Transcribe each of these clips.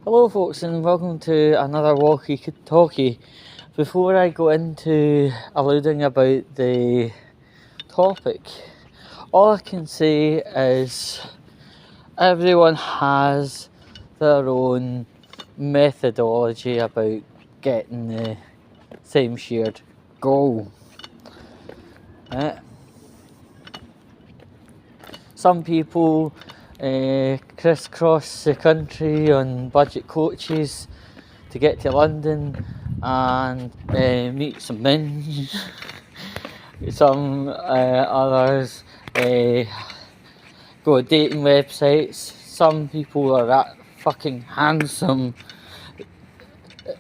Hello folks, and welcome to another Walkie Talkie. Before I go into alluding about the topic, all I can say is everyone has their own methodology about getting the same shared goal. Some people crisscross the country on budget coaches to get to London and meet some men. Some others go to dating websites. Some people are that fucking handsome,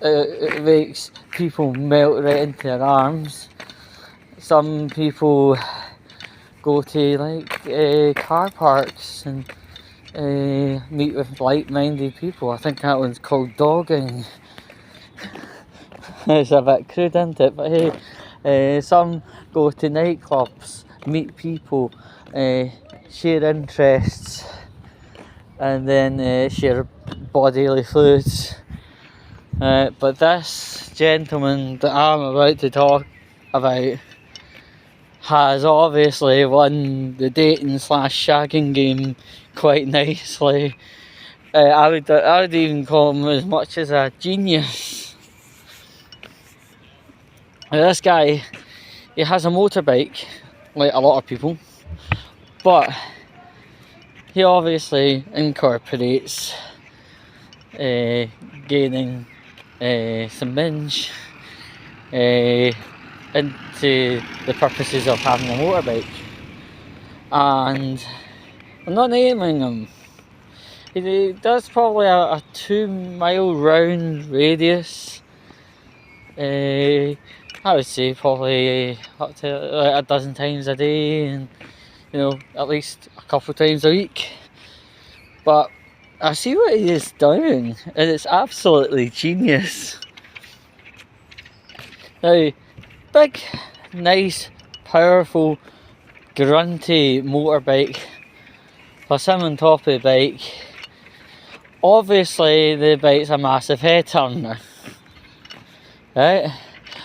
it makes people melt right into their arms. Some people go to car parks and meet with like-minded people. I think that one's called dogging. It's a bit crude, isn't it? But hey, some go to nightclubs, meet people, share interests, and then share bodily fluids. But this gentleman that I'm about to talk about has obviously won the dating / shagging game quite nicely. I would even call him as much as a genius. This guy, he has a motorbike, like a lot of people, but he obviously incorporates gaining some binge into the purposes of having a motorbike. And I'm not naming him. He does probably a 2-mile round radius. I would say probably up to a dozen times a day, and at least a couple of times a week. But I see what he is doing, and it's absolutely genius. Now, big, nice, powerful, grunty motorbike plus him on top of the bike. Obviously the bike's a massive head turner, right?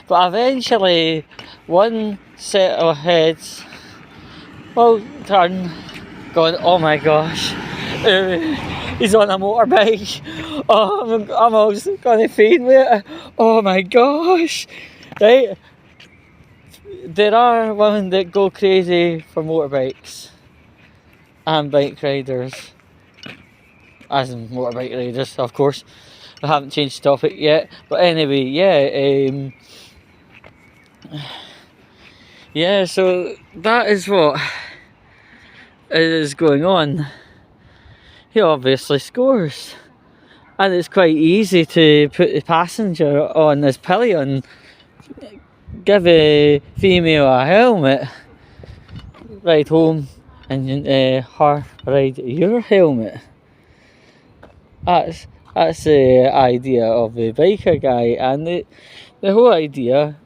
But eventually one set of heads will turn, going, oh my gosh, he's on a motorbike, oh I'm almost gonna faint with it, oh my gosh, right? There are women that go crazy for motorbikes and bike riders, as in motorbike riders, of course. I haven't changed the topic yet, but anyway, so that is what is going on. He obviously scores, and it's quite easy to put the passenger on his pillion, give a female a helmet, ride home, and her ride your helmet. That's the idea of the biker guy, and the whole idea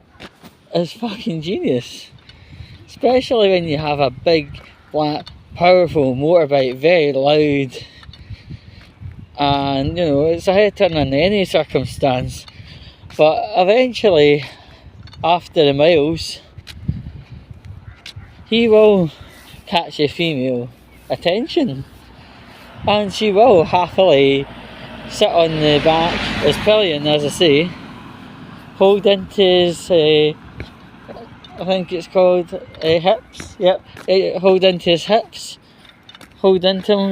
is fucking genius. Especially when you have a big, black, powerful motorbike, very loud, and it's a head turner in any circumstance. But eventually, after the miles, he will catch a female attention, and she will happily sit on the back, his pillion, as I say, hold into his, I think it's called hips, yep, hold into his hips, hold into him,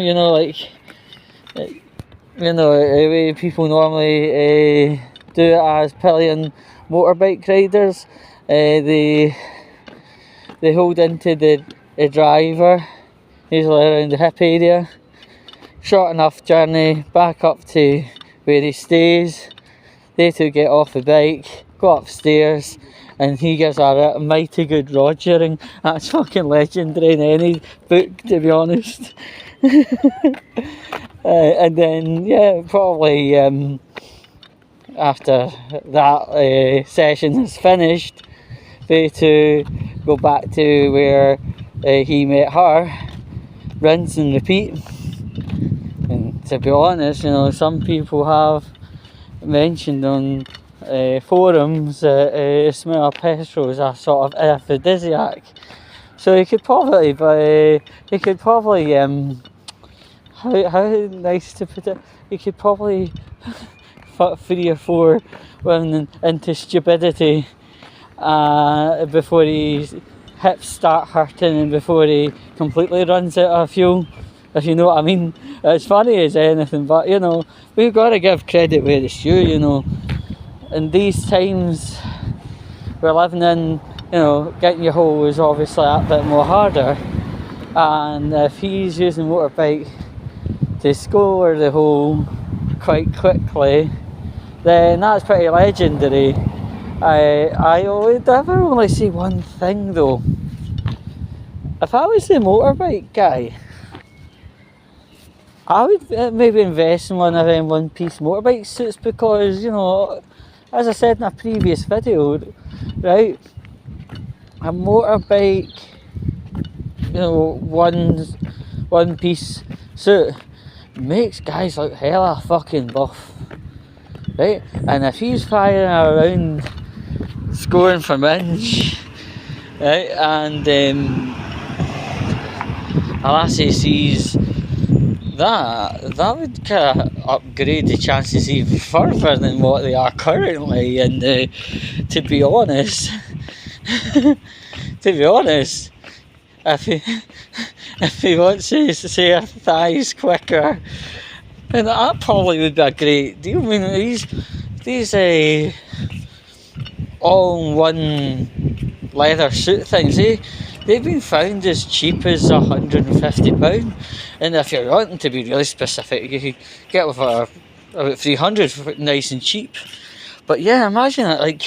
the way people normally do it as pillion motorbike riders. They hold into the driver, usually around the hip area. Short enough journey back up to where he stays. They two get off the bike, go upstairs, and he gives her a mighty good rogering. That's fucking legendary in any book, to be honest. And then, probably after that session is finished, they two go back to where he met her, rinse and repeat, and to be honest, you know, some people have mentioned on forums that smell of petrol is a sort of aphrodisiac. So you could probably, how nice to put it, you could probably fuck 3 or 4 women into stupidity before his hips start hurting and before he completely runs out of fuel, if you know what I mean. It's funny as anything, but you know, we've got to give credit where it's due, you know. In these times we're living in, you know, getting your hole is obviously a bit more harder, and if he's using motorbike to score the hole quite quickly, then that's pretty legendary. I would ever only say one thing though. If I was the motorbike guy, I would maybe invest in one of them one-piece motorbike suits, because, you know, as I said in a previous video, right, a motorbike, you know, one-piece suit makes guys look hella fucking buff, right? And if he's firing around, scoring from inch, right, and a lassie sees that would kind of upgrade the chances even further than what they are currently. And to be honest, if he wants to say her thighs quicker, then that probably would be a great deal. I mean, these all-in-one leather suit things, they've been found as cheap as £150, and if you're wanting to be really specific, you could get with about 300 for nice and cheap. But yeah, imagine it, like.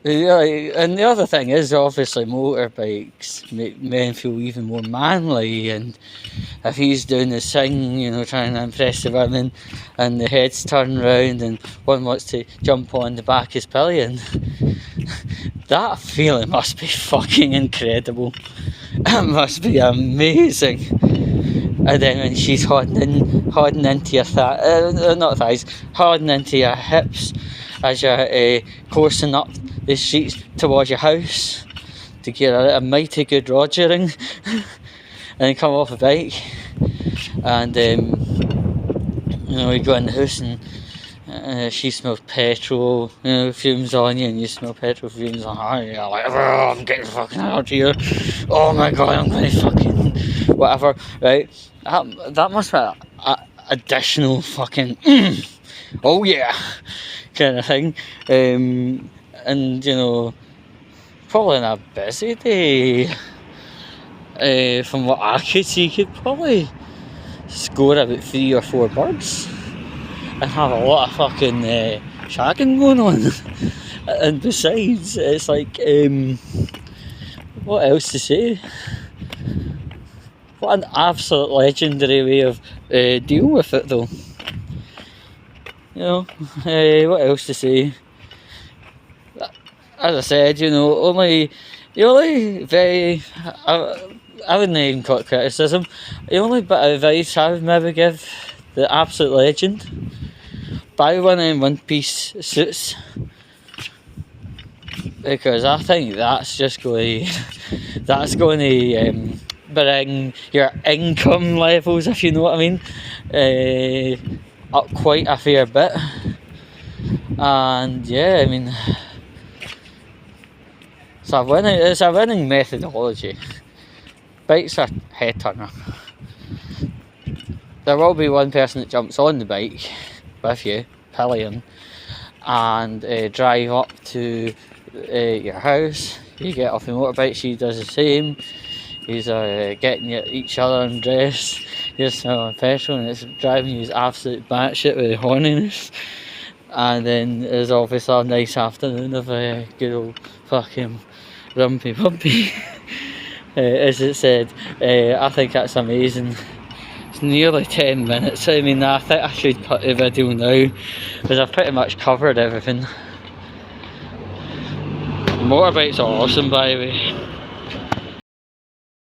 Yeah, and the other thing is, obviously, motorbikes make men feel even more manly, and if he's doing his thing, you know, trying to impress the women, and the heads turn round and one wants to jump on the back of his pillion, that feeling must be fucking incredible. It must be amazing. And then when she's holding into your thighs, holding into your hips as you're coursing up the streets towards your house to get a mighty good rogering, and then come off a bike, and you know, you go in the house and she smells petrol, you know, fumes on you, and you smell petrol fumes on her, and you're like, oh, I'm getting fucking out of here, oh my god, I'm going to fucking whatever, right? That must be a additional fucking oh yeah kind of thing. And you know, probably on a busy day, from what I could see, you could probably score about 3 or 4 birds and have a lot of fucking shagging going on. And besides, it's like, what else to say? What an absolute legendary way of dealing with it though. You know, what else to say? As I said, you know, I wouldn't even call it criticism. The only bit of advice I would maybe give the absolute legend: buy one of them one-piece suits, because I think that's just going to bring your income levels, if you know what I mean, up quite a fair bit. And yeah, I mean, it's a winning methodology. Bikes are head turner. There will be one person that jumps on the bike with you, pillion, and drive up to your house. You get off the motorbike, she does the same. He's getting each other undressed. You're smelling petrol, and it's driving you absolute batshit with the horniness. And then there's obviously a nice afternoon of good old fucking rumpy pumpy. As it said, I think that's amazing. It's nearly 10 minutes. I mean, I think I should cut the video now, because I've pretty much covered everything. Motorbikes are awesome, by the way.